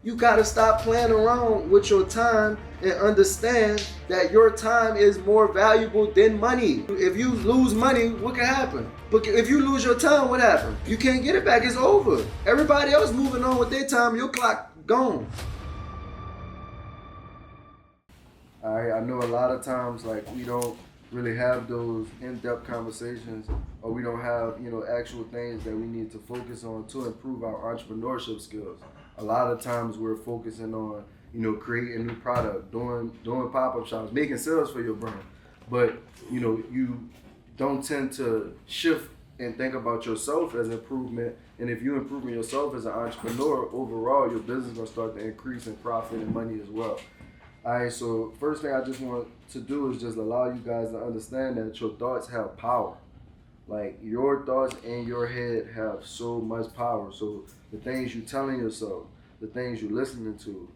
You gotta stop playing around with your time and understand that your time is more valuable than money. If you lose money, what can happen? But if you lose your time, what happens? You can't get it back, it's over. Everybody else moving on with their time, your clock gone. Alright, I know a lot of times like we don't really have those in-depth conversations, or we don't have, actual things that we need to focus on to improve our entrepreneurship skills. A lot of times we're focusing on, creating new product, doing pop-up shops, making sales for your brand. But, you don't tend to shift and think about yourself as improvement. And if you're improving yourself as an entrepreneur, overall, your business is going to start to increase in profit and money as well. All right, so first thing I just want to do is just allow you guys to understand that your thoughts have power. Like, your thoughts in your head have so much power. So the things you're telling yourself, the things you're listening to,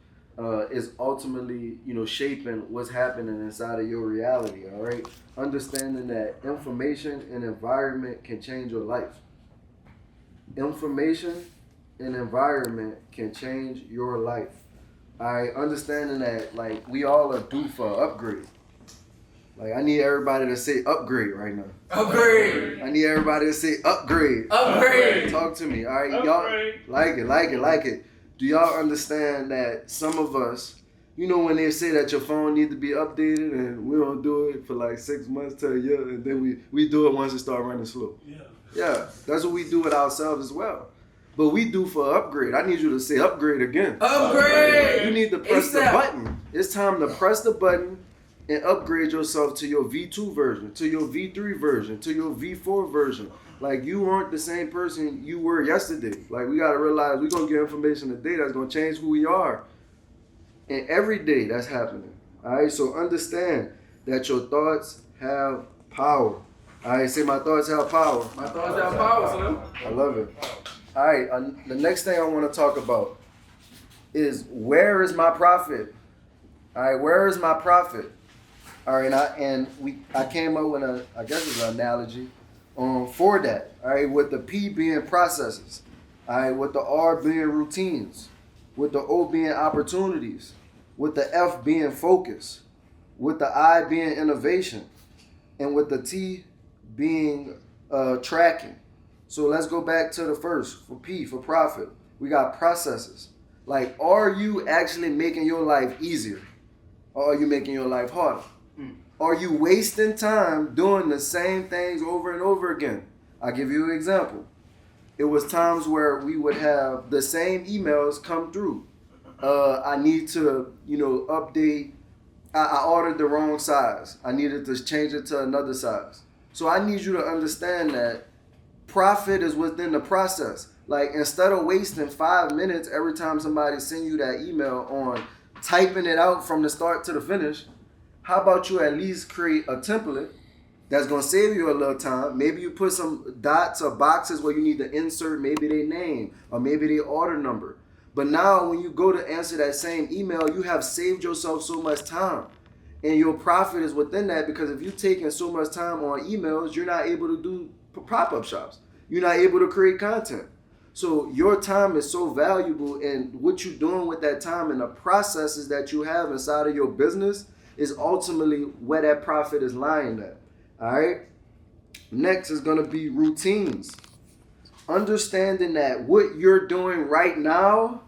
is ultimately, shaping what's happening inside of your reality, all right? Understanding that information and environment can change your life. Information and environment can change your life. Understanding that, like, we all are due for an upgrade. Like, I need everybody to say upgrade right now. Upgrade. I need everybody to say upgrade. Upgrade. Talk to me, all right? Upgrade. Y'all like it. Do y'all understand that some of us, when they say that your phone needs to be updated and we don't do it for like 6 months to a year, and then we do it once it start running slow. Yeah, that's what we do with ourselves as well. But we do for upgrade. I need you to say upgrade again. Upgrade. You need to press the button. It's time to press the button and upgrade yourself to your V2 version, to your V3 version, to your V4 version. Like, you aren't the same person you were yesterday. Like, we got to realize we're going to get information today that's going to change who we are. And every day that's happening. All right, so understand that your thoughts have power. All right, say my thoughts have power. My thoughts have power, son. I love it. All right, the next thing I want to talk about is, where is my profit? All right, where is my profit? All right, I came up with it's an analogy for that. All right, with the P being processes, all right, with the R being routines, with the O being opportunities, with the F being focus, with the I being innovation, and with the T being tracking. So let's go back to the first, for P, for profit. We got processes. Like, are you actually making your life easier? Or are you making your life harder? Are you wasting time doing the same things over and over again? I'll give you an example. It was times where we would have the same emails come through. I need to, update. I ordered the wrong size. I needed to change it to another size. So I need you to understand that profit is within the process. Like, instead of wasting 5 minutes every time somebody send you that email on typing it out from the start to the finish, how about you at least create a template that's going to save you a little time. Maybe you put some dots or boxes where you need to insert maybe their name or maybe their order number. But now when you go to answer that same email, you have saved yourself so much time. And your profit is within that, because if you're taking so much time on emails, you're not able to do pop-up shops. You're not able to create content. So your time is so valuable, and what you're doing with that time and the processes that you have inside of your business is ultimately where that profit is lying at. All right? Next is going to be routines. Understanding that what you're doing right now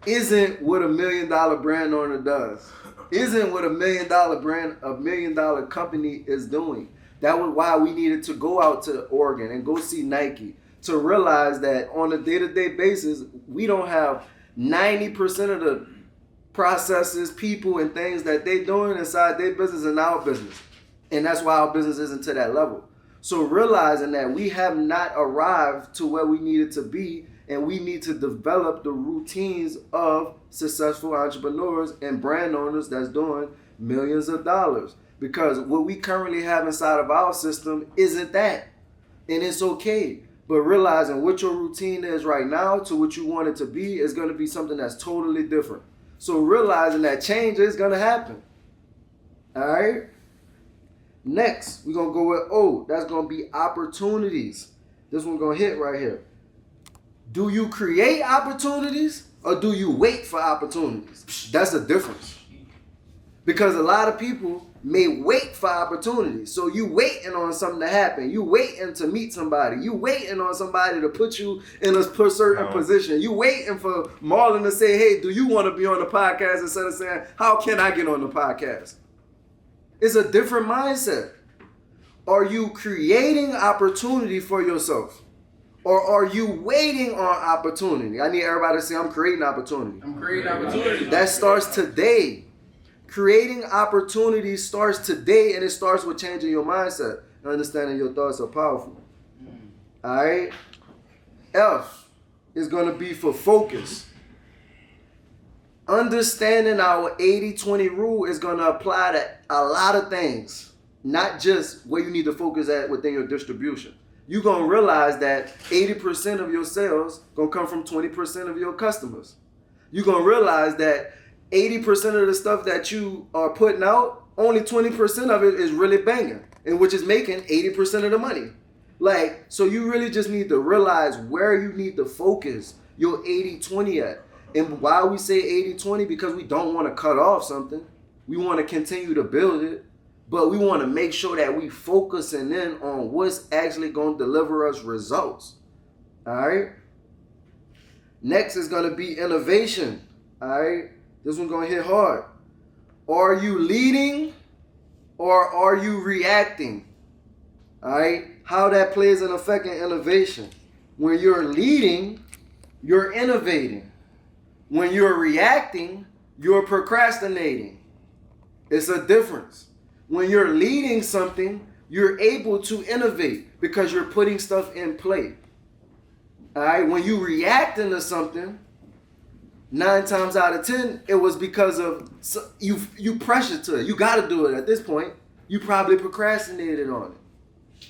isn't what $1 million brand owner does. Isn't what $1 million brand, $1 million company is doing. That was why we needed to go out to Oregon and go see Nike, to realize that on a day-to-day basis, we don't have 90% of the processes, people, and things that they're doing inside their business and our business. And that's why our business isn't to that level. So realizing that we have not arrived to where we needed to be, and we need to develop the routines of successful entrepreneurs and brand owners that's doing millions of dollars. Because what we currently have inside of our system isn't that. And it's okay. But realizing what your routine is right now to what you want it to be is going to be something that's totally different. So realizing that change is going to happen. All right? Next, we're going to go with O. That's going to be opportunities. This one's going to hit right here. Do you create opportunities, or do you wait for opportunities? That's the difference. Because a lot of people may wait for opportunities. So you waiting on something to happen. You waiting to meet somebody. You waiting on somebody to put you in a certain position. You waiting for Marlon to say, hey, do you want to be on the podcast, instead of saying, how can I get on the podcast? It's a different mindset. Are you creating opportunity for yourself? Or are you waiting on opportunity? I need everybody to say, I'm creating opportunity. I'm creating opportunity. That starts today. Creating opportunity starts today, and it starts with changing your mindset. Understanding your thoughts are powerful. All right? F is going to be for focus. Understanding our 80-20 rule is going to apply to a lot of things, not just where you need to focus at within your distribution. You're going to realize that 80% of your sales going to come from 20% of your customers. You're going to realize that 80% of the stuff that you are putting out, only 20% of it is really banging, and which is making 80% of the money. Like, so you really just need to realize where you need to focus your 80-20 at. And why we say 80-20? Because we don't want to cut off something. We want to continue to build it, but we want to make sure that we focusing in on what's actually going to deliver us results. All right? Next is going to be innovation. All right? This one's going to hit hard. Are you leading or are you reacting? All right? How that plays an effect in innovation. When you're leading, you're innovating. When you're reacting, you're procrastinating. It's a difference. When you're leading something, you're able to innovate because you're putting stuff in play. All right? When you reacting to something, 9 times out of 10, it was because of you pressured to it. You got to do it at this point. You probably procrastinated on it.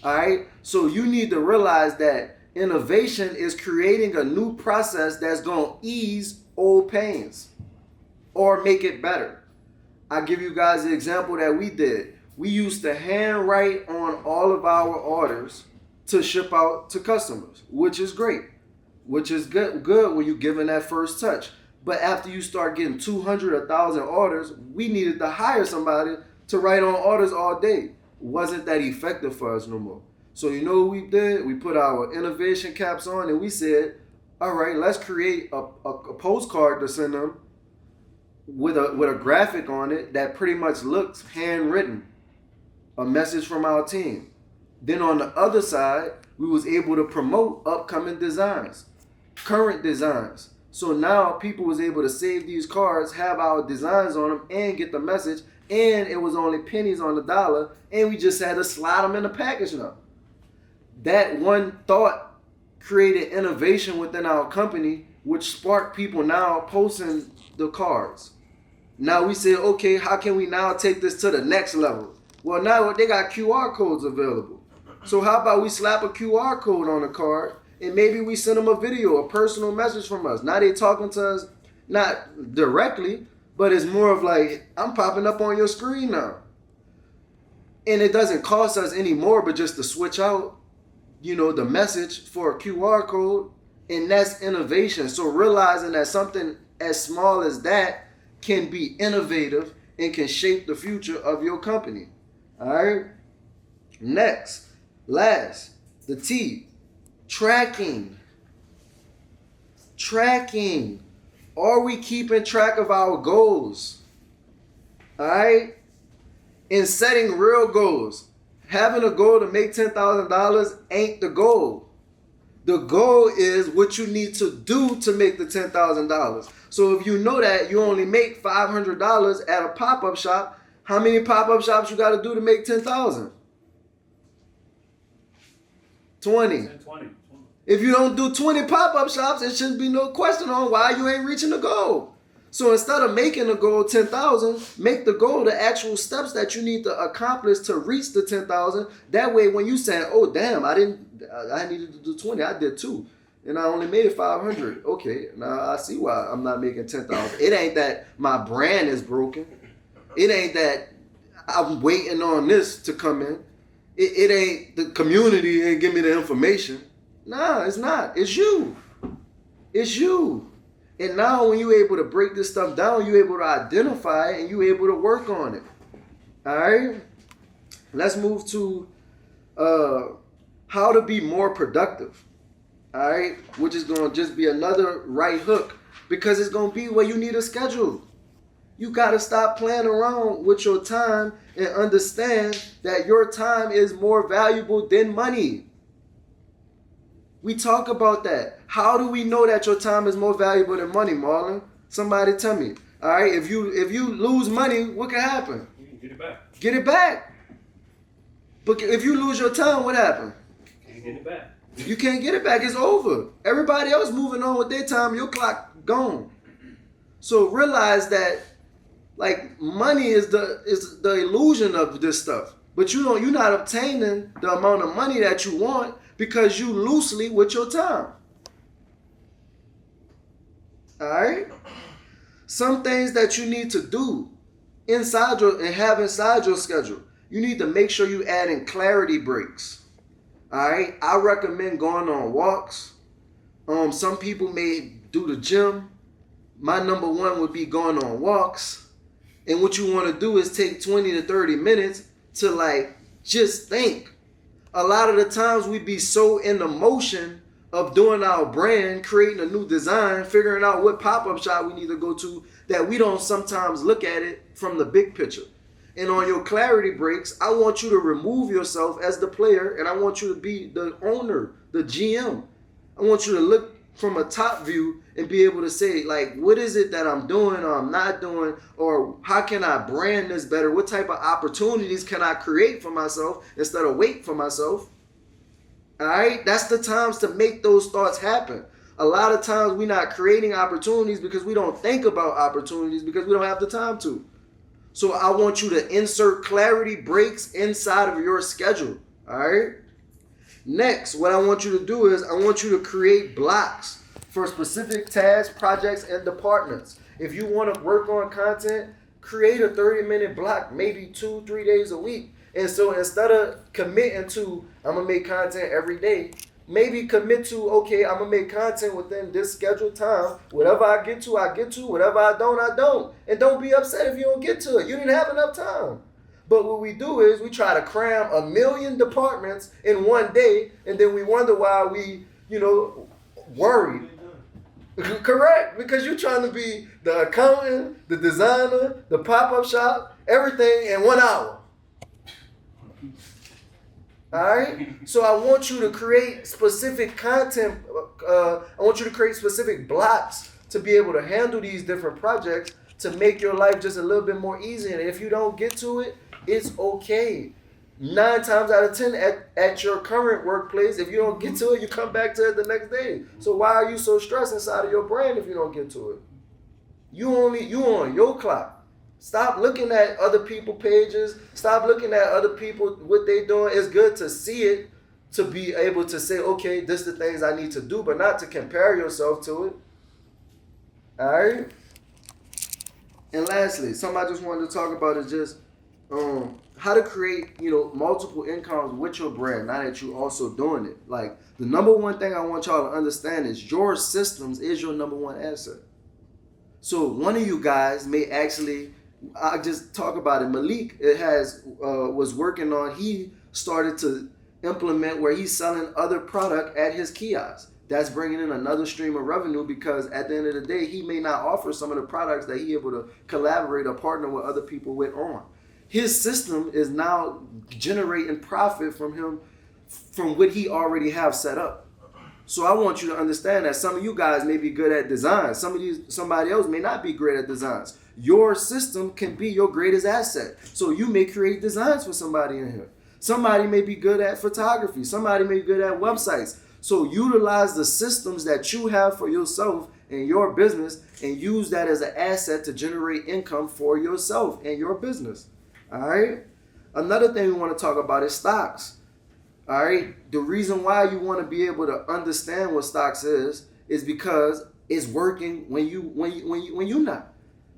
All right? So you need to realize that innovation is creating a new process that's going to ease old pains or make it better. I'll give you guys the example that we did. We used to handwrite on all of our orders to ship out to customers, which is great, which is good when you're giving that first touch. But after you start getting 200, 1,000 orders, we needed to hire somebody to write on orders all day. Wasn't that effective for us no more. So you know what we did? We put our innovation caps on and we said, all right, let's create a postcard to send them with a graphic on it that pretty much looks handwritten, a message from our team. Then on the other side, we was able to promote upcoming designs, current designs. So now people was able to save these cards, have our designs on them, and get the message. And it was only pennies on the dollar, and we just had to slide them in the package now. That one thought created innovation within our company, which sparked people now posting the cards. Now we said, okay, how can we now take this to the next level? Well, now they got QR codes available. So how about we slap a QR code on the card, and maybe we send them a video, a personal message from us. Now they talking to us, not directly, but it's more of like, I'm popping up on your screen now. And it doesn't cost us any more, but just to switch out, the message for a QR code, and that's innovation. So realizing that something as small as that can be innovative and can shape the future of your company. All right? Next, last, the T. Tracking. Are we keeping track of our goals? All right? And setting real goals. Having a goal to make $10,000 ain't the goal. The goal is what you need to do to make the $10,000. So if you know that you only make $500 at a pop-up shop, how many pop-up shops you got to do to make $10,000? 20. If you don't do 20 pop-up shops, it shouldn't be no question on why you ain't reaching the goal. So instead of making the goal 10,000, make the goal the actual steps that you need to accomplish to reach the 10,000. That way, when you say, "Oh damn, I needed to do 20, I did 2, and I only made 500." Okay, now I see why I'm not making 10,000. It ain't that my brand is broken. It ain't that I'm waiting on this to come in. It ain't the community ain't give me the information. Nah, it's not. It's you. It's you. And now when you're able to break this stuff down, you're able to identify it and you're able to work on it. All right? Let's move to how to be more productive. All right? Which is going to just be another right hook because it's going to be where you need a schedule. You got to stop playing around with your time and understand that your time is more valuable than money. We talk about that. How do we know that your time is more valuable than money, Marlon? Somebody tell me. All right, if you lose money, what can happen? You can get it back. Get it back. But if you lose your time, what happened? You can get it back. You can't get it back. It's over. Everybody else moving on with their time. Your clock gone. So realize that, like, money is the illusion of this stuff. But you're not obtaining the amount of money that you want because you loosely with your time. All right? Some things that you need to do inside your schedule. You need to make sure you add in clarity breaks. All right? I recommend going on walks. Some people may do the gym. My number one would be going on walks. And what you want to do is take 20 to 30 minutes to, like, just think. A lot of the times we be so in the motion of doing our brand, creating a new design, figuring out what pop-up shop we need to go to, that we don't sometimes look at it from the big picture. And on your clarity breaks, I want you to remove yourself as the player, and I want you to be the owner, the GM. I want you to look from a top view and be able to say, like, what is it that I'm doing or I'm not doing, or how can I brand this better? What type of opportunities can I create for myself instead of wait for myself? All right, that's the times to make those thoughts happen. A lot of times we're not creating opportunities because we don't think about opportunities because we don't have the time to. So I want you to insert clarity breaks inside of your schedule. All right. Next, what I want you to do is I want you to create blocks for specific tasks, projects, and departments. If you want to work on content, create a 30-minute block, maybe 2-3 days a week. And so instead of committing to, I'm going to make content every day, maybe commit to, okay, I'm going to make content within this scheduled time. Whatever I get to, I get to. Whatever I don't. And don't be upset if you don't get to it. You didn't have enough time. But what we do is we try to cram 1 million departments in one day, and then we wonder why we, worried. Correct, because you're trying to be the accountant, the designer, the pop-up shop, everything in 1 hour. All right? So I want you to create specific content. I want you to create specific blocks to be able to handle these different projects to make your life just a little bit more easy. And if you don't get to it, it's okay. 9 times out of 10 at your current workplace, if you don't get to it, you come back to it the next day. So why are you so stressed inside of your brand if you don't get to it? You on your clock. Stop looking at other people's pages. Stop looking at other people, what they doing. It's good to see it, to be able to say, okay, this is the things I need to do, but not to compare yourself to it. All right? And lastly, something I just wanted to talk about is just how to create, multiple incomes with your brand, now that you're also doing it. Like, the number one thing I want y'all to understand is your systems is your number one asset. So one of you guys may actually, I just talk about it, Malik, was working on, he started to implement where he's selling other product at his kiosk. That's bringing in another stream of revenue because at the end of the day, he may not offer some of the products that he able to collaborate or partner with other people with on. His system is now generating profit from him, from what he already have set up. So I want you to understand that some of you guys may be good at design. Somebody else may not be great at designs. Your system can be your greatest asset. So you may create designs for somebody in here. Somebody may be good at photography. Somebody may be good at websites. So utilize the systems that you have for yourself and your business and use that as an asset to generate income for yourself and your business. All right. Another thing we want to talk about is stocks. All right. The reason why you want to be able to understand what stocks is because it's working when you're not.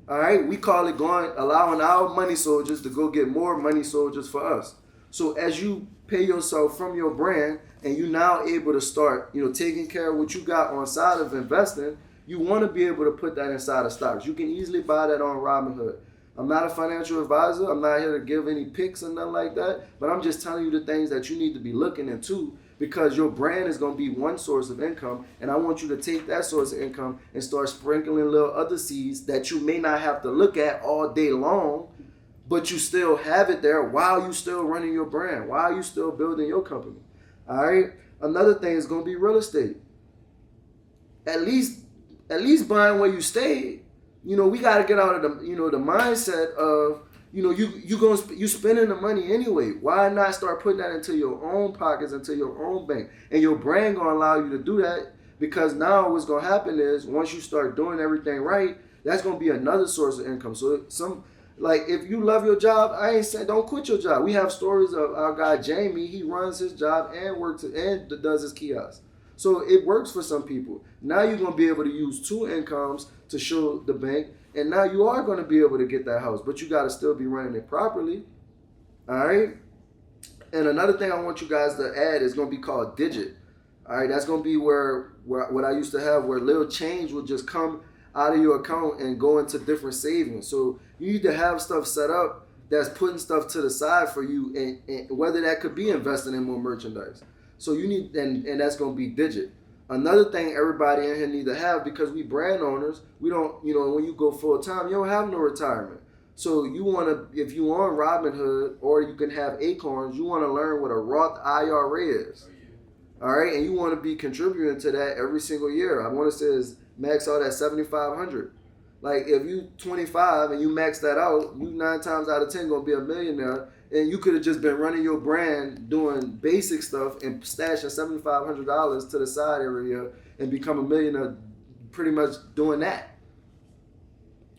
All right. We call it allowing our money soldiers to go get more money soldiers for us. So as you pay yourself from your brand and you're now able to start, taking care of what you got on side of investing, You want to be able to put that inside of stocks. You can easily buy that on Robinhood. I'm not a financial advisor. I'm not here to give any picks or nothing like that. But I'm just telling you the things that you need to be looking into, because your brand is going to be one source of income. And I want you to take that source of income and start sprinkling little other seeds that you may not have to look at all day long, but you still have it there while you still running your brand, while you still building your company. All right. Another thing is going to be real estate. At least buying where you stay. You know, we got to get out of the, the mindset of, you spending the money anyway. Why not start putting that into your own pockets, into your own bank? And your brand going to allow you to do that, because now what's going to happen is once you start doing everything right, that's going to be another source of income. So if you love your job, I ain't saying don't quit your job. We have stories of our guy Jamie. He runs his job and works and does his kiosk. So it works for some people. Now you're going to be able to use 2 incomes to show the bank, and now you are going to be able to get that house, but you got to still be running it properly. All right. And another thing I want you guys to add is going to be called digit. All right. That's going to be where what I used to have, where little change will just come out of your account and go into different savings. So you need to have stuff set up that's putting stuff to the side for you, and whether that could be investing in more merchandise. So you need, and that's going to be digit. Another thing everybody in here need to have, because we brand owners, we don't, when you go full time, you don't have no retirement. So you want to, if you on Robinhood or you can have Acorns, you want to learn what a Roth IRA is. All right, and you want to be contributing to that every single year. I want to say is max out at $7,500. Like if you 25 and you max that out, you 9 times out of 10 gonna be a millionaire. And you could have just been running your brand, doing basic stuff, and stashing $7,500 to the side every year and become a millionaire pretty much doing that.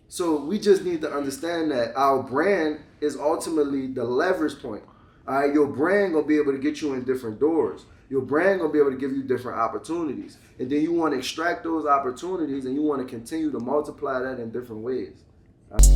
So we just need to understand that our brand is ultimately the leverage point. All right, your brand gonna be able to get you in different doors. Your brand gonna be able to give you different opportunities, and then you want to extract those opportunities, and you want to continue to multiply that in different ways. All right?